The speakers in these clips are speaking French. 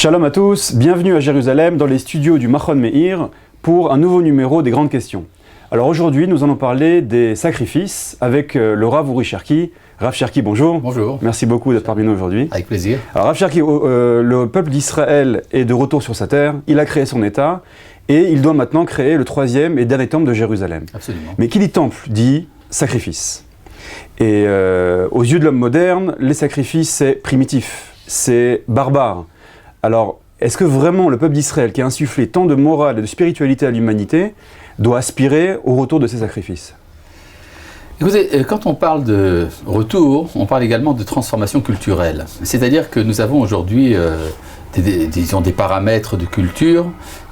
Shalom à tous, bienvenue à Jérusalem dans les studios du Machon Meir pour un nouveau numéro des Grandes Questions. Alors aujourd'hui nous allons parler des sacrifices avec le Rav Uri Cherki. Rav Cherki, bonjour. Bonjour. Merci beaucoup d'être parmi nous aujourd'hui. Avec plaisir. Alors Rav Cherki, le peuple d'Israël est de retour sur sa terre, il a créé son État et il doit maintenant créer le troisième et dernier temple de Jérusalem. Absolument. Mais qui dit temple dit sacrifice. Et aux yeux de l'homme moderne, les sacrifices c'est primitif, c'est barbare. Alors, est-ce que vraiment le peuple d'Israël, qui a insufflé tant de morale et de spiritualité à l'humanité, doit aspirer au retour de ces sacrifices ? Écoutez, quand on parle de retour, on parle également de transformation culturelle. C'est-à-dire que nous avons aujourd'hui, des paramètres de culture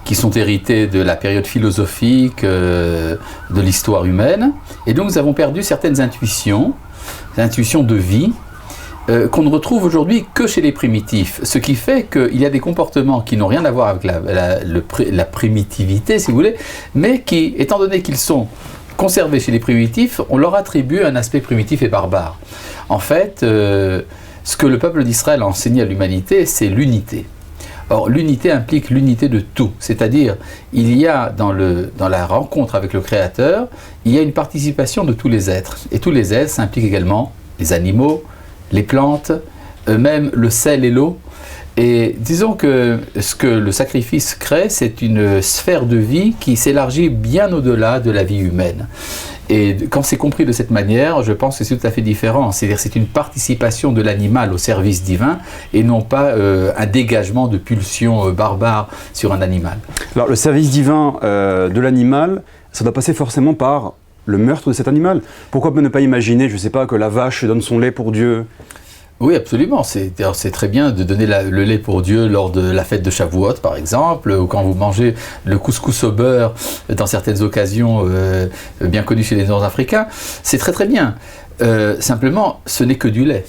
qui sont hérités de la période philosophique, de l'histoire humaine. Et donc nous avons perdu certaines intuitions de vie, qu'on ne retrouve aujourd'hui que chez les primitifs, ce qui fait qu'il y a des comportements qui n'ont rien à voir avec la primitivité, si vous voulez, mais qui, étant donné qu'ils sont conservés chez les primitifs, on leur attribue un aspect primitif et barbare. En fait, ce que le peuple d'Israël a enseigné à l'humanité, c'est l'unité. Or, l'unité implique l'unité de tout, c'est-à-dire, il y a dans la rencontre avec le Créateur, il y a une participation de tous les êtres. Et tous les êtres, ça implique également les animaux, les plantes, même le sel et l'eau. Et disons que ce que le sacrifice crée, c'est une sphère de vie qui s'élargit bien au-delà de la vie humaine. Et quand c'est compris de cette manière, je pense que c'est tout à fait différent. C'est-à-dire c'est une participation de l'animal au service divin et non pas un dégagement de pulsions barbares sur un animal. Alors le service divin de l'animal, ça doit passer forcément par le meurtre de cet animal. Pourquoi ne pas imaginer, je ne sais pas, que la vache donne son lait pour Dieu ? Oui, absolument. C'est très bien de donner le lait pour Dieu lors de la fête de Shavuot, par exemple, ou quand vous mangez le couscous au beurre dans certaines occasions bien connues chez les Nord-Africains. C'est très très bien. Simplement, ce n'est que du lait.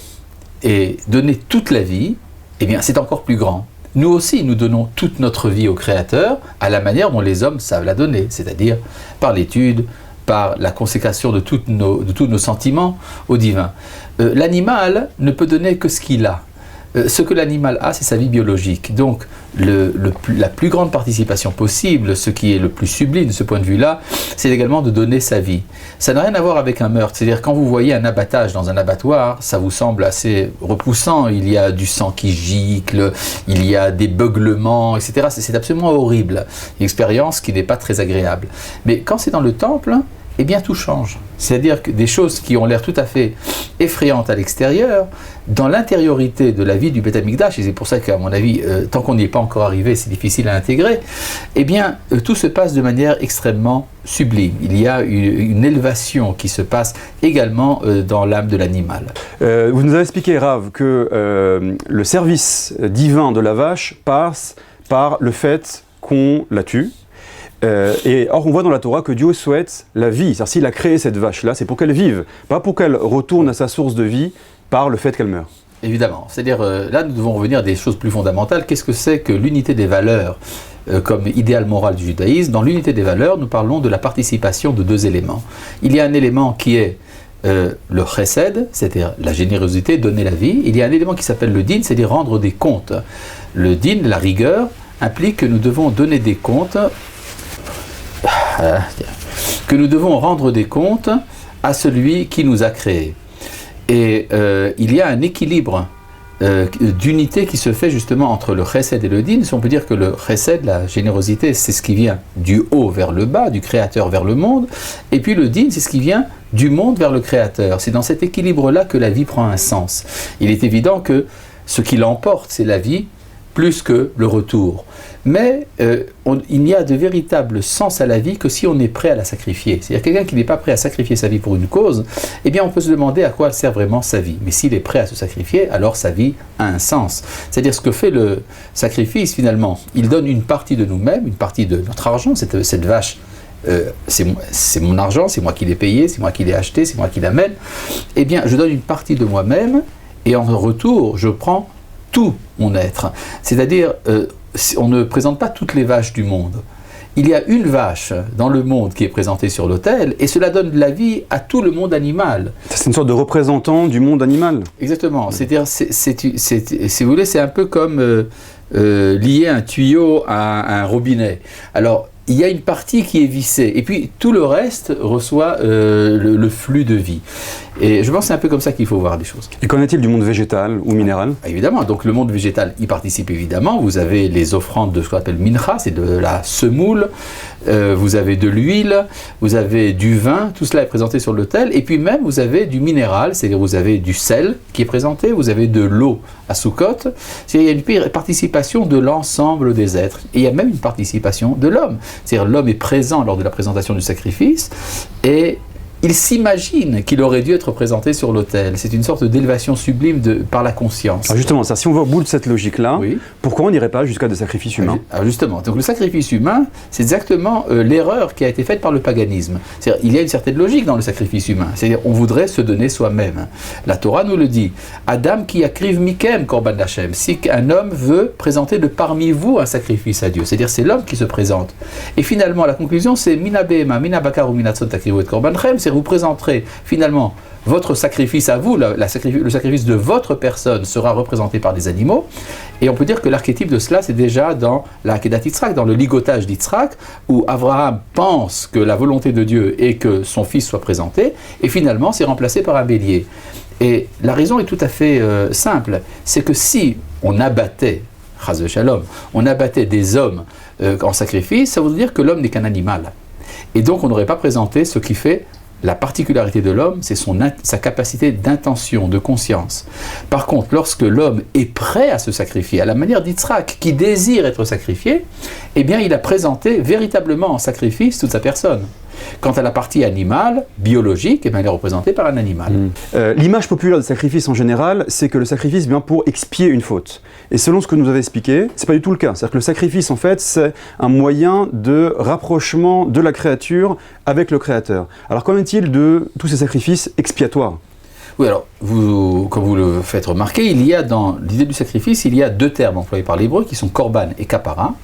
Et donner toute la vie, eh bien, c'est encore plus grand. Nous aussi, nous donnons toute notre vie au Créateur à la manière dont les hommes savent la donner, c'est-à-dire par l'étude, par la consécration de tous nos sentiments au divin. L'animal ne peut donner que ce qu'il a. Ce que l'animal a, c'est sa vie biologique. Donc, la plus grande participation possible, ce qui est le plus sublime de ce point de vue-là, c'est également de donner sa vie. Ça n'a rien à voir avec un meurtre. C'est-à-dire, quand vous voyez un abattage dans un abattoir, ça vous semble assez repoussant. Il y a du sang qui gicle, il y a des beuglements, etc. C'est absolument horrible. Une expérience qui n'est pas très agréable. Mais quand c'est dans le temple, eh bien tout change. C'est-à-dire que des choses qui ont l'air tout à fait effrayantes à l'extérieur, dans l'intériorité de la vie du Beth Amikdash, et c'est pour ça qu'à mon avis, tant qu'on n'y est pas encore arrivé, c'est difficile à intégrer, eh bien tout se passe de manière extrêmement sublime. Il y a une élévation qui se passe également dans l'âme de l'animal. Vous nous avez expliqué, Rav, que le service divin de la vache passe par le fait qu'on la tue. Et or, on voit dans la Torah que Dieu souhaite la vie. C'est-à-dire, s'il a créé cette vache-là, c'est pour qu'elle vive, pas pour qu'elle retourne à sa source de vie par le fait qu'elle meurt. Évidemment. C'est-à-dire, là, nous devons revenir à des choses plus fondamentales. Qu'est-ce que c'est que l'unité des valeurs comme idéal moral du judaïsme ? Dans l'unité des valeurs, nous parlons de la participation de deux éléments. Il y a un élément qui est le chesed, c'est-à-dire la générosité, donner la vie. Il y a un élément qui s'appelle le din, c'est-à-dire rendre des comptes. Le din, la rigueur, implique que nous devons donner des comptes rendre des comptes à celui qui nous a créés. Et il y a un équilibre d'unité qui se fait justement entre le chesed et le din. Si on peut dire que le chesed, la générosité, c'est ce qui vient du haut vers le bas, du créateur vers le monde, et puis le din, c'est ce qui vient du monde vers le créateur. C'est dans cet équilibre-là que la vie prend un sens. Il est évident que ce qui l'emporte, c'est la vie, plus que le retour. Mais il n'y a de véritable sens à la vie que si on est prêt à la sacrifier. C'est-à-dire quelqu'un qui n'est pas prêt à sacrifier sa vie pour une cause, eh bien on peut se demander à quoi sert vraiment sa vie. Mais s'il est prêt à se sacrifier, alors sa vie a un sens. C'est-à-dire ce que fait le sacrifice finalement, il donne une partie de nous-mêmes, une partie de notre argent, cette vache. C'est mon argent, c'est moi qui l'ai payé, c'est moi qui l'ai acheté, c'est moi qui l'amène. Eh bien je donne une partie de moi-même et en retour je prends tout mon être. C'est-à-dire, on ne présente pas toutes les vaches du monde. il y a une vache dans le monde qui est présentée sur l'autel, et cela donne de la vie à tout le monde animal. C'est une sorte de représentant du monde animal. Exactement. C'est-à-dire, si vous voulez, c'est un peu comme lier un tuyau à un robinet. Alors, il y a une partie qui est vissée, et puis tout le reste reçoit le flux de vie. Et je pense que c'est un peu comme ça qu'il faut voir les choses. Et qu'en est-il du monde végétal ou minéral? Évidemment, donc le monde végétal y participe évidemment. Vous avez les offrandes de ce qu'on appelle mincha, c'est de la semoule, vous avez de l'huile, vous avez du vin, tout cela est présenté sur l'autel, et puis même vous avez du minéral, c'est-à-dire vous avez du sel qui est présenté, vous avez de l'eau à Sukkot, c'est-à-dire il y a une participation de l'ensemble des êtres, et il y a même une participation de l'homme, c'est-à-dire l'homme est présent lors de la présentation du sacrifice, et il s'imagine qu'il aurait dû être présenté sur l'autel. C'est une sorte d'élévation sublime par la conscience. Alors justement, si on va au bout de cette logique-là, oui. Pourquoi on n'irait pas jusqu'à des sacrifices humains? Alors justement, donc le sacrifice humain, c'est exactement l'erreur qui a été faite par le paganisme. C'est-à-dire, il y a une certaine logique dans le sacrifice humain. C'est-à-dire, on voudrait se donner soi-même. La Torah nous le dit. Adam qui akriv mikem korban Hashem. Si un homme veut présenter de parmi vous un sacrifice à Dieu, c'est-à-dire c'est l'homme qui se présente. Et finalement, la conclusion, c'est mina behema, mina bakar ou mina tzot takrivu et korban chem. C'est vous présenterez finalement votre sacrifice à vous, le sacrifice de votre personne sera représenté par des animaux. Et on peut dire que l'archétype de cela, c'est déjà dans la Akedat Yitzhak, dans le ligotage d'Yitzhak, où Abraham pense que la volonté de Dieu est que son fils soit présenté, et finalement c'est remplacé par un bélier. Et la raison est tout à fait simple, c'est que si on abattait, Chas v'Shalom, on abattait des hommes en sacrifice, ça veut dire que l'homme n'est qu'un animal. Et donc on n'aurait pas présenté ce qui fait la particularité de l'homme, c'est sa capacité d'intention, de conscience. Par contre, lorsque l'homme est prêt à se sacrifier, à la manière d'Yitzhak, qui désire être sacrifié, eh bien il a présenté véritablement en sacrifice toute sa personne. Quant à la partie animale, biologique, eh bien, elle est représentée par un animal. L'image populaire du sacrifice en général, c'est que le sacrifice vient pour expier une faute. Et selon ce que nous avez expliqué, c'est pas du tout le cas. C'est-à-dire que le sacrifice, en fait, c'est un moyen de rapprochement de la créature avec le Créateur. Alors qu'en est-il de tous ces sacrifices expiatoires? Oui, alors, comme vous le faites remarquer, il y a dans l'idée du sacrifice, il y a deux termes employés par l'hébreu qui sont korban et kapara.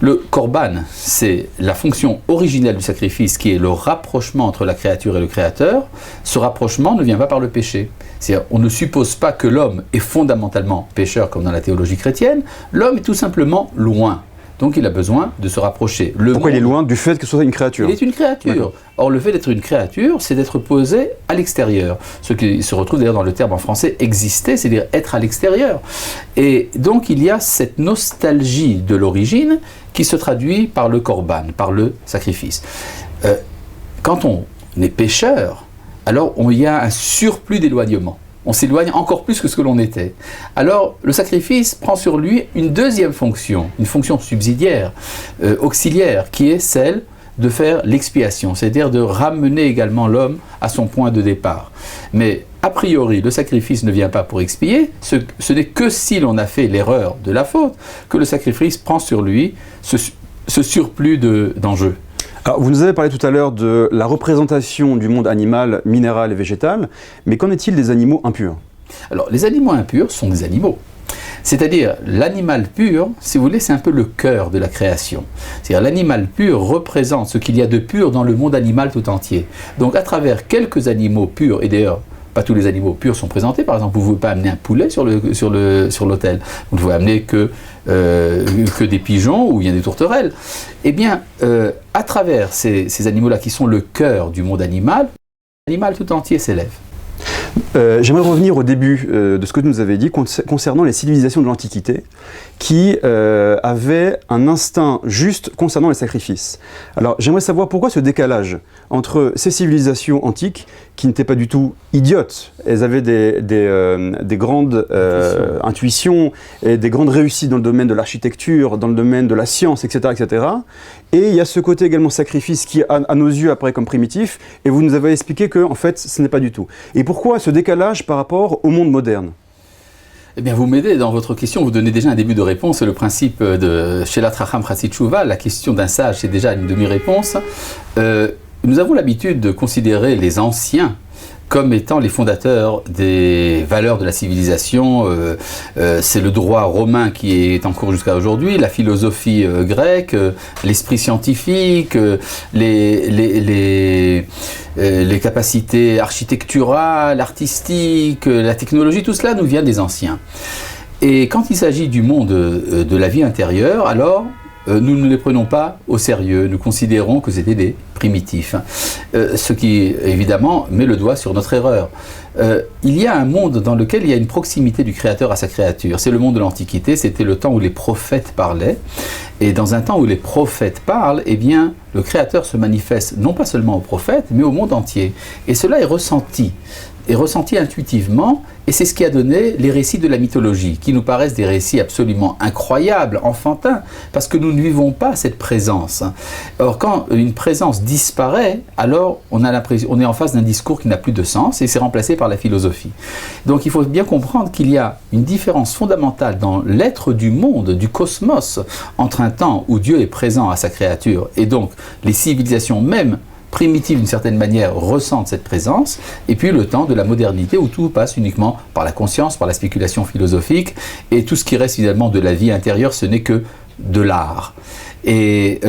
Le korban, c'est la fonction originelle du sacrifice qui est le rapprochement entre la créature et le créateur. Ce rapprochement ne vient pas par le péché. C'est-à-dire, on ne suppose pas que l'homme est fondamentalement pécheur comme dans la théologie chrétienne. L'homme est tout simplement loin. Donc il a besoin de se rapprocher. Pourquoi il est loin du fait que ce soit une créature? Il est une créature. Or le fait d'être une créature, c'est d'être posé à l'extérieur. Ce qui se retrouve d'ailleurs dans le terme en français « exister », c'est-à-dire être à l'extérieur. Et donc il y a cette nostalgie de l'origine qui se traduit par le korban, par le sacrifice. Quand on est pécheur, alors il y a un surplus d'éloignement. On s'éloigne encore plus que ce que l'on était. Alors, le sacrifice prend sur lui une deuxième fonction, une fonction subsidiaire, auxiliaire, qui est celle de faire l'expiation, c'est-à-dire de ramener également l'homme à son point de départ. Mais, a priori, le sacrifice ne vient pas pour expier, ce n'est que si l'on a fait l'erreur de la faute que le sacrifice prend sur lui ce surplus d'enjeux. Alors, vous nous avez parlé tout à l'heure de la représentation du monde animal, minéral et végétal, mais qu'en est-il des animaux impurs? Alors, les animaux impurs sont des animaux. C'est-à-dire, l'animal pur, si vous voulez, c'est un peu le cœur de la création. C'est-à-dire, l'animal pur représente ce qu'il y a de pur dans le monde animal tout entier. Donc, à travers quelques animaux purs, et d'ailleurs, pas tous les animaux purs sont présentés. Par exemple, vous ne pouvez pas amener un poulet sur l'autel. Vous ne pouvez amener que des pigeons ou bien des tourterelles. Eh bien, à travers ces animaux-là qui sont le cœur du monde animal, l'animal tout entier s'élève. J'aimerais revenir au début de ce que tu nous avais dit concernant les civilisations de l'Antiquité qui avaient un instinct juste concernant les sacrifices. Alors j'aimerais savoir pourquoi ce décalage entre ces civilisations antiques qui n'étaient pas du tout idiotes, elles avaient des grandes intuitions et des grandes réussites dans le domaine de l'architecture, dans le domaine de la science, etc., etc. Et il y a ce côté également sacrifice qui, à nos yeux, apparaît comme primitif, et vous nous avez expliqué que, en fait, ce n'est pas du tout. Et pourquoi ce décalage par rapport au monde moderne? Eh bien, vous m'aidez dans votre question, vous donnez déjà un début de réponse. Le principe de Shelat Racham Chassid Tshuva, la question d'un sage, c'est déjà une demi-réponse. Nous avons l'habitude de considérer les anciens comme étant les fondateurs des valeurs de la civilisation. C'est le droit romain qui est en cours jusqu'à aujourd'hui, la philosophie grecque, l'esprit scientifique, les capacités architecturales, artistiques, la technologie, tout cela nous vient des anciens. Et quand il s'agit du monde de la vie intérieure, alors nous ne les prenons pas au sérieux, nous considérons que c'était des primitifs. Ce qui, évidemment, met le doigt sur notre erreur. Il y a un monde dans lequel il y a une proximité du Créateur à sa créature. C'est le monde de l'Antiquité, c'était le temps où les prophètes parlaient. Et dans un temps où les prophètes parlent, eh bien, le Créateur se manifeste non pas seulement aux prophètes, mais au monde entier. Et cela est ressenti intuitivement, et c'est ce qui a donné les récits de la mythologie, qui nous paraissent des récits absolument incroyables, enfantins, parce que nous ne vivons pas cette présence. Or, quand une présence disparaît, alors on est en face d'un discours qui n'a plus de sens, et c'est remplacé par la philosophie. Donc il faut bien comprendre qu'il y a une différence fondamentale dans l'être du monde, du cosmos, entre un temps où Dieu est présent à sa créature, et donc les civilisations même primitives d'une certaine manière ressentent cette présence, et puis le temps de la modernité où tout passe uniquement par la conscience, par la spéculation philosophique, et tout ce qui reste finalement de la vie intérieure, ce n'est que de l'art. Et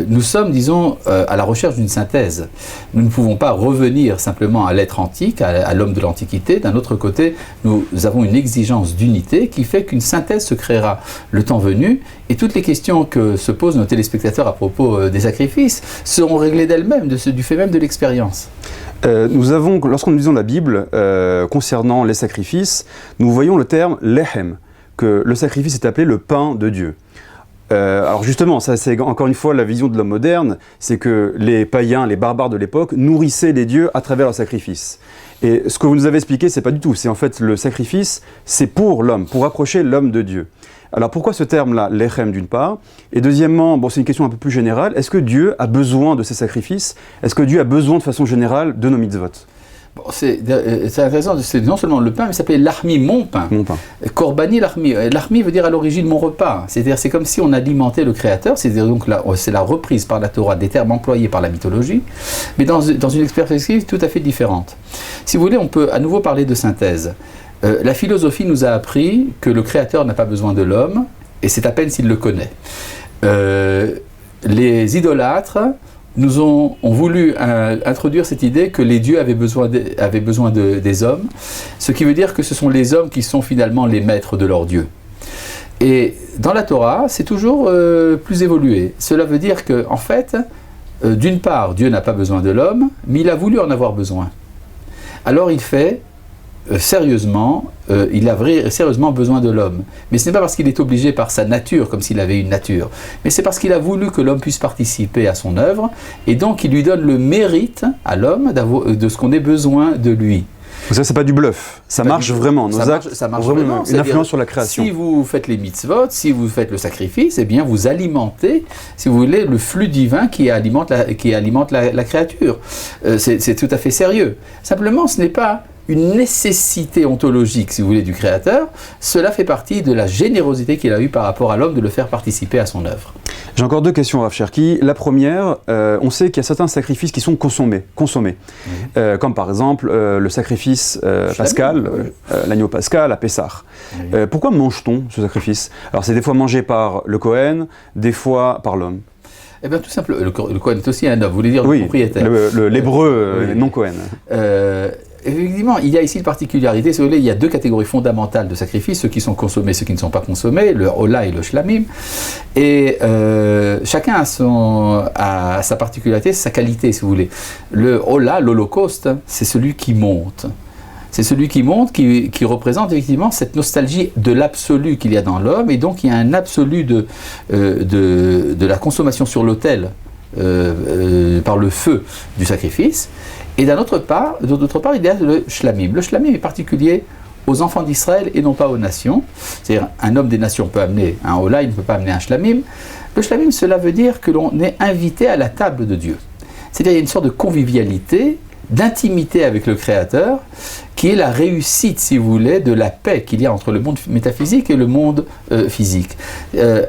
nous sommes, disons, à la recherche d'une synthèse. Nous ne pouvons pas revenir simplement à l'être antique, à l'homme de l'Antiquité. D'un autre côté, nous avons une exigence d'unité qui fait qu'une synthèse se créera le temps venu, et toutes les questions que se posent nos téléspectateurs à propos des sacrifices seront réglées d'elles-mêmes, du fait même de l'expérience. Nous avons, lorsqu'on lisons la Bible concernant les sacrifices, nous voyons le terme « lehem », que le sacrifice est appelé le pain de Dieu. Alors justement, ça c'est encore une fois la vision de l'homme moderne, c'est que les païens, les barbares de l'époque nourrissaient les dieux à travers le sacrifice. Et ce que vous nous avez expliqué, c'est pas du tout, c'est en fait le sacrifice, c'est pour l'homme, pour approcher l'homme de Dieu. Alors pourquoi ce terme-là, lechem d'une part, et deuxièmement, bon c'est une question un peu plus générale, est-ce que Dieu a besoin de ces sacrifices? Est-ce que Dieu a besoin de façon générale de nos mitzvot? Bon, c'est intéressant, c'est non seulement le pain, mais ça s'appelait l'armi, mon pain. Mon pain. Corbani l'armi. L'armi veut dire à l'origine mon repas. C'est-à-dire c'est comme si on alimentait le Créateur, c'est-à-dire donc c'est la reprise par la Torah des termes employés par la mythologie, mais dans une perspective tout à fait différente. Si vous voulez, on peut à nouveau parler de synthèse. La philosophie nous a appris que le Créateur n'a pas besoin de l'homme, et c'est à peine s'il le connaît. Les idolâtres ont voulu introduire cette idée que les dieux avaient besoin des hommes, ce qui veut dire que ce sont les hommes qui sont finalement les maîtres de leurs dieux. Et dans la Torah, c'est toujours plus évolué. Cela veut dire que, en fait, d'une part, Dieu n'a pas besoin de l'homme, mais il a voulu en avoir besoin. Alors il fait sérieusement besoin de l'homme. Mais ce n'est pas parce qu'il est obligé par sa nature, comme s'il avait une nature, mais c'est parce qu'il a voulu que l'homme puisse participer à son œuvre, et donc il lui donne le mérite à l'homme de ce qu'on ait besoin de lui. Ça, c'est pas du bluff, ça marche vraiment. Ça marche vraiment. Une influence sur la création. Si vous faites les mitzvot, si vous faites le sacrifice, eh bien vous alimentez, si vous voulez, le flux divin qui alimente la créature. C'est tout à fait sérieux. Simplement, ce n'est pas une nécessité ontologique, si vous voulez, du Créateur. Cela fait partie de la générosité qu'il a eue par rapport à l'homme de le faire participer à son œuvre. J'ai encore deux questions, Rav Cherki. La première, on sait qu'il y a certains sacrifices qui sont consommés, comme par exemple le sacrifice pascal, l'agneau pascal à Pessah. Pourquoi mange-t-on ce sacrifice? Alors c'est des fois mangé par le Kohen, des fois par l'homme. Eh bien tout simplement, le Kohen est aussi un homme, vous voulez dire le propriétaire. L'hébreu non Kohen. Effectivement, il y a ici une particularité, si vous voulez, il y a deux catégories fondamentales de sacrifices, ceux qui sont consommés, ceux qui ne sont pas consommés, le hola et le shlamim, et chacun a sa particularité, sa qualité, si vous voulez. Le hola, l'holocauste, c'est celui qui monte. C'est celui qui monte, qui représente effectivement cette nostalgie de l'absolu qu'il y a dans l'homme, et donc il y a un absolu de la consommation sur l'autel par le feu du sacrifice. Et d'autre part, il y a le shlamim. Le shlamim est particulier aux enfants d'Israël et non pas aux nations. C'est-à-dire, un homme des nations peut amener un hola, il ne peut pas amener un shlamim. Le shlamim, cela veut dire que l'on est invité à la table de Dieu. C'est-à-dire, il y a une sorte de convivialité, d'intimité avec le Créateur, qui est la réussite, si vous voulez, de la paix qu'il y a entre le monde métaphysique et le monde physique.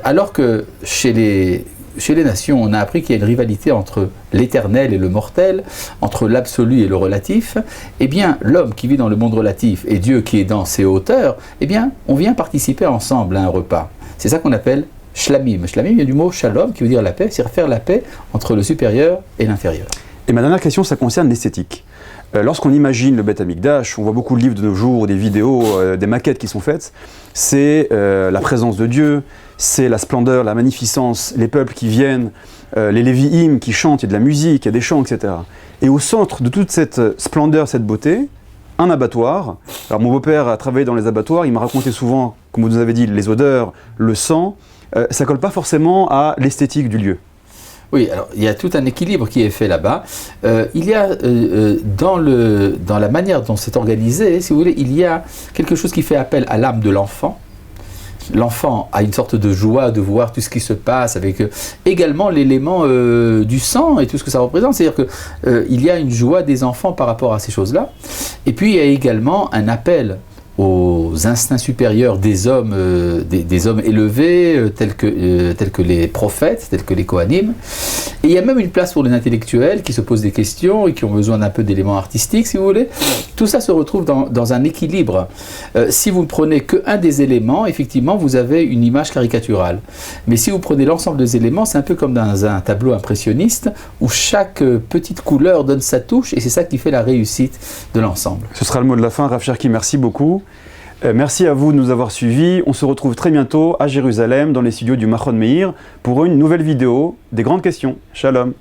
Alors que chez les chez les nations, on a appris qu'il y a une rivalité entre l'éternel et le mortel, entre l'absolu et le relatif. Eh bien, l'homme qui vit dans le monde relatif et Dieu qui est dans ses hauteurs, eh bien, on vient participer ensemble à un repas. C'est ça qu'on appelle shlamim. Shlamim vient du mot shalom, qui veut dire la paix, c'est faire la paix entre le supérieur et l'inférieur. Et ma dernière question, ça concerne l'esthétique. Lorsqu'on imagine le Beth Amikdash, on voit beaucoup de livres de nos jours, des vidéos, des maquettes qui sont faites, c'est la présence de Dieu, c'est la splendeur, la magnificence, les peuples qui viennent, les Lévi'im qui chantent, il y a de la musique, il y a des chants, etc. Et au centre de toute cette splendeur, cette beauté, un abattoir. Alors mon beau-père a travaillé dans les abattoirs, il m'a raconté souvent, comme vous nous avez dit, les odeurs, le sang, ça ne colle pas forcément à l'esthétique du lieu. Oui, alors il y a tout un équilibre qui est fait là-bas. Il y a dans la manière dont c'est organisé, si vous voulez, il y a quelque chose qui fait appel à l'âme de l'enfant. L'enfant a une sorte de joie de voir tout ce qui se passe, avec également l'élément du sang et tout ce que ça représente. C'est-à-dire qu'il y a une joie des enfants par rapport à ces choses-là. Et puis il y a également un appel aux instincts supérieurs des hommes élevés, tels que les prophètes, tels que les Kohanim. Et il y a même une place pour les intellectuels qui se posent des questions et qui ont besoin d'un peu d'éléments artistiques, si vous voulez. Tout ça se retrouve dans un équilibre. Si vous ne prenez qu'un des éléments, effectivement, vous avez une image caricaturale. Mais si vous prenez l'ensemble des éléments, c'est un peu comme dans un tableau impressionniste où chaque petite couleur donne sa touche et c'est ça qui fait la réussite de l'ensemble. Ce sera le mot de la fin. Rav Cherki, merci beaucoup. Merci à vous de nous avoir suivis. On se retrouve très bientôt à Jérusalem, dans les studios du Machon Meir, pour une nouvelle vidéo des grandes questions. Shalom.